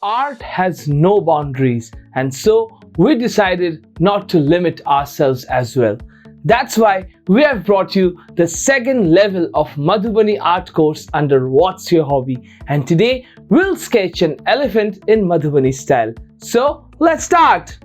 Art has no boundaries, and so we decided not to limit ourselves as well. That's why we have brought you the second level of Madhubani art course under What's Your Hobby, and today we'll sketch an elephant in Madhubani style. So let's start!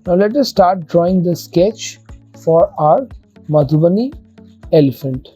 Now let us start drawing the sketch for our Madhubani elephant.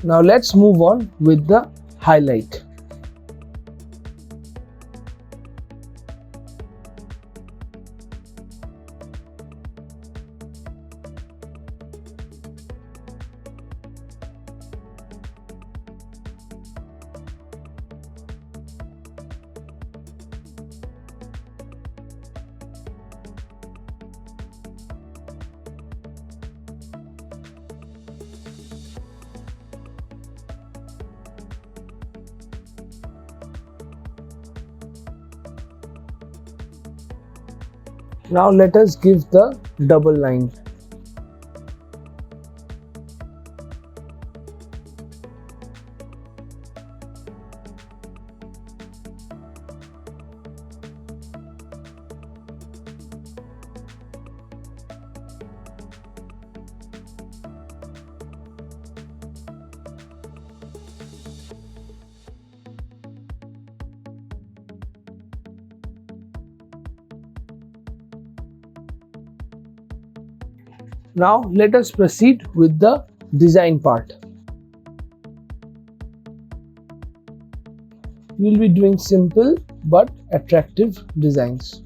Now let's move on with the highlight. Now let us give the double line. Now let us proceed with the design part. We'll be doing simple but attractive designs.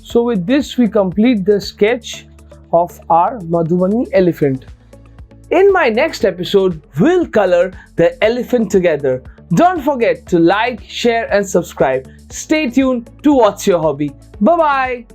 So with this we complete the sketch of our Madhubani elephant. In my next episode, we'll color the elephant together. Don't forget to like, share and subscribe. Stay tuned to What's Your Hobby. Bye bye.